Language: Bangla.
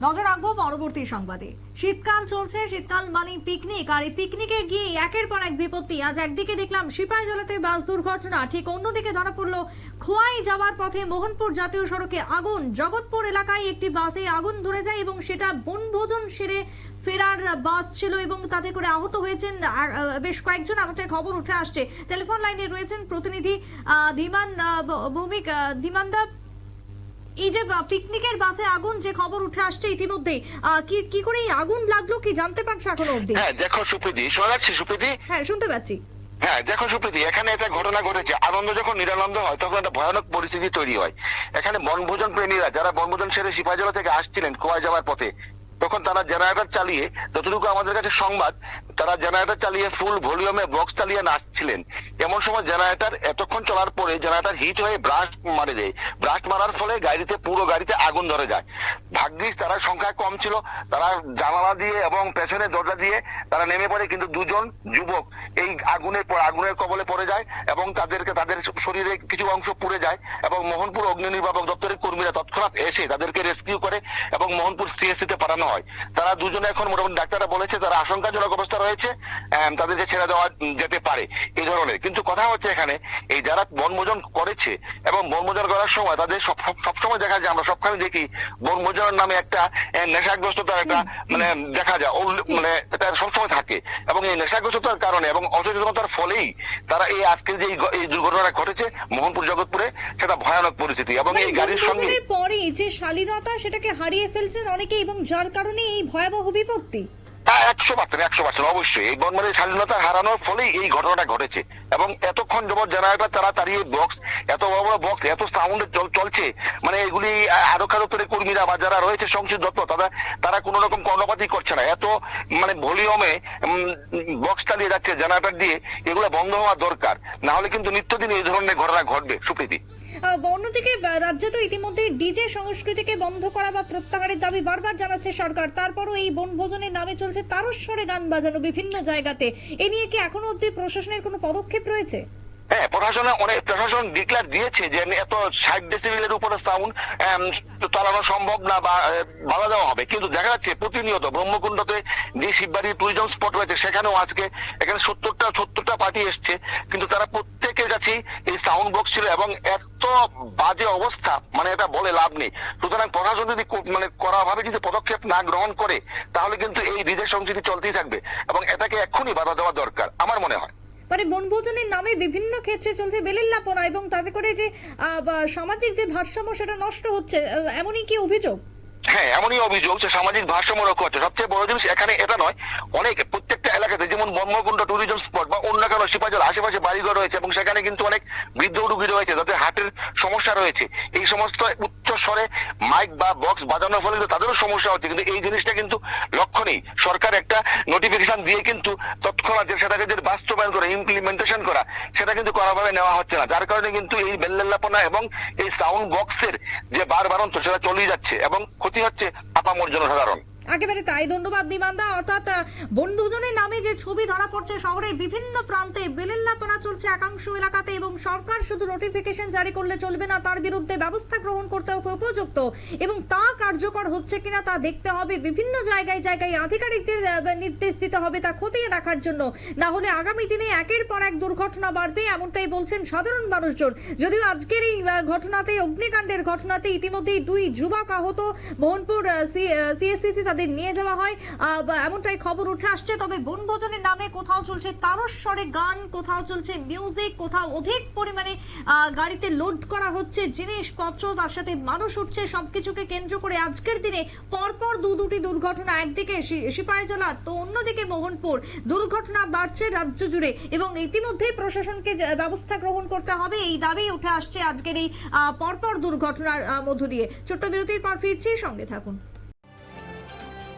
নজর রাখবো পরবর্তী সংবাদে। শীতকাল চলছে, শীতকাল মানে পিকনিক, আর এই পিকনিকে গিয়ে একের পর এক বিপত্তি। আজ একদিকে দেখলাম সিপাহীজলাতে বাস দুর্ঘটনা, ঠিক অন্যদিকে ধরা পড়লো খোয়াই যাওয়ার পথে মোহনপুর জাতীয় সড়কে আগুন। জগৎপুর এলাকায় একটি বাসে আগুন ধরে যায় এবং সেটা বনভোজন সেরে ফেরার বাস ছিল এবং তাতে করে আহত হয়েছেন বেশ কয়েকজন। আমাদের খবর উঠে আসছে। টেলিফোন লাইনে রয়েছেন প্রতিনিধি ধীমান ভৌমিক। ধীমানদা, এই যে পিকনিকের বাসে আগুন যে খবর উঠে আসছে ইতিমধ্যেই, কি করে এই আগুন লাগলো কি জানতে পারছো এখনো অবধি? হ্যাঁ দেখো সুপ্রীতি, শোনা যাচ্ছে সুপ্রীতি? হ্যাঁ শুনতে পাচ্ছি। হ্যাঁ দেখো সুপ্রীতি, এখানে একটা ঘটনা ঘটেছে। আনন্দ যখন নিরানন্দ হয় তখন একটা ভয়ানক পরিস্থিতি তৈরি হয়। এখানে বনভোজন প্রেমীরা যারা বনভোজন সেরে সিপাহীজলা থেকে আসছিলেন খোয়াই যাওয়ার পথে, তখন তারা জেনারেটর চালিয়ে, যতটুকু আমাদের কাছে সংবাদ, তারা জেনারেটর চালিয়ে ফুল ভলিউমে বক্স চালিয়ে নাচছিলেন। এমন সময় জেনারেটর এতক্ষণ চলার পরে জেনারেটর হিট হয়ে ব্রাস্ট মারে দেয়। ব্রাস্ট মারার ফলে পুরো গাড়িতে আগুন ধরে যায়। ভাগ্যিস তারা সংখ্যা কম ছিল, তারা জানালা দিয়ে এবং পেছনে দরজা দিয়ে তারা নেমে পড়ে, কিন্তু দুজন যুবক এই আগুনের কবলে পড়ে যায় এবং তাদের শরীরে কিছু অংশ পুড়ে যায় এবং মোহনপুর অগ্নি নির্বাপক দপ্তরের কর্মীরা তৎক্ষণাৎ এসে তাদেরকে রেস্কিউ করে এবং মোহনপুর সিএসসি তে পাঠানো হয়। তারা দুজনে এখন মোটামুটি ডাক্তাররা বলেছে তারা আশঙ্কাজনক অবস্থা রয়েছে, তাদেরকে ছেড়ে দেওয়া যেতে পারে এই ধরনের। কিন্তু কথা হচ্ছে এখানে এই যারা বনভোজন করেছে এবং বনভোজন করার সময় তাদের সবসময় দেখা যায়, আমরা সবখানে দেখি বনভোজনের নামে একটা নেশাগ্রস্ততা একটা মানে দেখা যায়, মানে এটা সবসময় থাকে এবং এই নেশাগ্রস্ততার কারণে এবং অসচেতনতার ফলেই তারা এই আজকে যে এই দুর্ঘটনা ঘটেছে মোহনপুর জগৎপুরে, সেটা ভয়ানক পরিস্থিতি। এবং এই গাড়ির সঙ্গে পরে যে শালীনতা সেটাকে হারিয়ে ফেলছেন অনেকে এবং যার কারণে এই ভয়াবহ বিপত্তি। 100% অবশ্যই এই বনমালীর স্বাধীনতা হারানোর ফলেই এই ঘটনাটা ঘটেছে। এবং এতক্ষণ যাবৎ জেনারেটর তারা তাড়িয়ে বক্স, এত বড় বড় বক্স এত সাউন্ডে চলছে, মানে এগুলি আরক্ষা দপ্তরের কর্মীরা বা যারা রয়েছে সংশ্লিষ্ট দপ্তর তারা কোন রকম কর্ণপাতই করছে না। এত মানে ভলিউমে বক্স চালিয়ে যাচ্ছে জেনারেটর দিয়ে, এগুলো বন্ধ হওয়া দরকার, না হলে কিন্তু নিত্যদিন এই ধরনের ঘটনা ঘটবে সুপ্রীতি। অন্যদিকে রাজ্যে তো ইতিমধ্যে ডিজে সংস্কৃতিকে বন্ধ করা বা প্রত্যাহারের দাবি বারবার জানাচ্ছে সরকার, তারপরও এই বনভোজনের নামে চলছে তারস্বরে গান বাজানো বিভিন্ন জায়গাতে। এ নিয়ে কি এখনো অব্দি প্রশাসনের কোনো পদক্ষেপ রয়েছে? হ্যাঁ, প্রশাসন ডিক্লেয়ার দিয়েছে যে এত 60 ডেসিবেলের উপরে সাউন্ড চালানো সম্ভব না বা বাধা দেওয়া হবে। কিন্তু দেখা যাচ্ছে প্রতিনিয়ত ব্রহ্মকুণ্ডতে যে শিববাড়ির টুরিজম স্পট রয়েছে সেখানেও আজকে এখানে 70টা পার্টি এসছে, কিন্তু তারা প্রত্যেকের কাছেই এই সাউন্ড বক্স ছিল এবং এত বাজে অবস্থা, মানে এটা বলে লাভ নেই। সুতরাং প্রশাসন যদি মানে কড়াভাবে যদি পদক্ষেপ না গ্রহণ করে তাহলে কিন্তু এই ডিজে সংস্কৃতি চলতেই থাকবে এবং এটাকে এক্ষুনি বাধা দেওয়া দরকার আমার মনে হয়। মানে বনভোজনের নামে বিভিন্ন ক্ষেত্রে চলছে বেলিল্লাপনা এবং তাতে করে যে সামাজিক যে ভারসাম্য সেটা নষ্ট হচ্ছে, এমনই কি অভিযোগ? হ্যাঁ, এমনই অভিযোগ যে সামাজিক ভারসাম্য রক্ষা হচ্ছে। সবচেয়ে বড় জিনিস এখানে এটা নয়, অনেক প্রত্যেকটা এলাকাতে যেমন ব্রহ্মকুণ্ড টুরিজম স্পট বা অন্য কোনো সিপাহীজলার আশেপাশে বাড়িঘর রয়েছে এবং সেখানে কিন্তু অনেক বৃদ্ধ রোগী রয়েছে যাদের হার্টের সমস্যা রয়েছে। এই সমস্ত উচ্চ স্বরে মাইক বা বক্স বাজানোর ফলে তাদেরও সমস্যা হচ্ছে, কিন্তু এই জিনিসটা কিন্তু লক্ষ্য নেই। সরকার একটা নোটিফিকেশন দিয়ে কিন্তু তৎক্ষণাৎ সেটাকে যে বাস্তবায়ন করা, ইমপ্লিমেন্টেশন করা, সেটা কিন্তু কড়াভাবে নেওয়া হচ্ছে না। যার কারণে কিন্তু এই বেল্লাপনা এবং এই সাউন্ড বক্সের যে বারবারন্ত সেটা চলেই যাচ্ছে এবং ক্ষতি হচ্ছে আপামর জনসাধারণ। একেবারে তাই। ধন্যবাদ ধীমানদা। অর্থাৎ বনভোজনের নামে যে ছবি ধরা পড়ছে শহরের বিভিন্ন প্রান্তে, বেলিল্লাপনা চলছে একাংশ এলাকাতে এবং সরকার শুধু নোটিফিকেশন জারি করলে চলবে না, তার বিরুদ্ধে ব্যবস্থা গ্রহণ করতে হবে উপযুক্ত, এবং তা কার্যকর হচ্ছে কিনা তা দেখতে হবে। বিভিন্ন জায়গায় জায়গায় আধিকারিকদের নির্দেশ দিতে হবে তা খতিয়ে দেখার জন্য, না হলে আগামী দিনে একের পর এক দুর্ঘটনা বাড়বে, এমনটাই বলছেন সাধারণ মানুষজন। যদিও আজকের এই ঘটনাতে, অগ্নিকাণ্ডের ঘটনাতে ইতিমধ্যেই 2 যুবক আহত, মোহনপুর সিএসসি তাদের নিয়ে যাওয়া হয় এমনটাই খবর উঠে আসছে। তবে বনভোজনের নামে কোথাও চলছে তারস্বরে গান, কোথাও চলছে মিউজিক, কোথাও অধিক পরিমাণে গাড়িতে লোড করা হচ্ছে জিনিসপত্র, তার সাথে মানুষ উঠছে। সবকিছুকে কেন্দ্র করে আজকের দিনে পরপর দুটি দুর্ঘটনা, একদিকে সিপাহীজলা তো অন্যদিকে মোহনপুর, দুর্ঘটনা বাড়ছে রাজ্য জুড়ে এবং ইতিমধ্যেই প্রশাসনকে ব্যবস্থা গ্রহণ করতে হবে, এই দাবি উঠে আসছে আজকের এই পরপর দুর্ঘটনার মধ্য দিয়ে। ছোট্ট বিরতির পর ফিরছি, সঙ্গে থাকুন।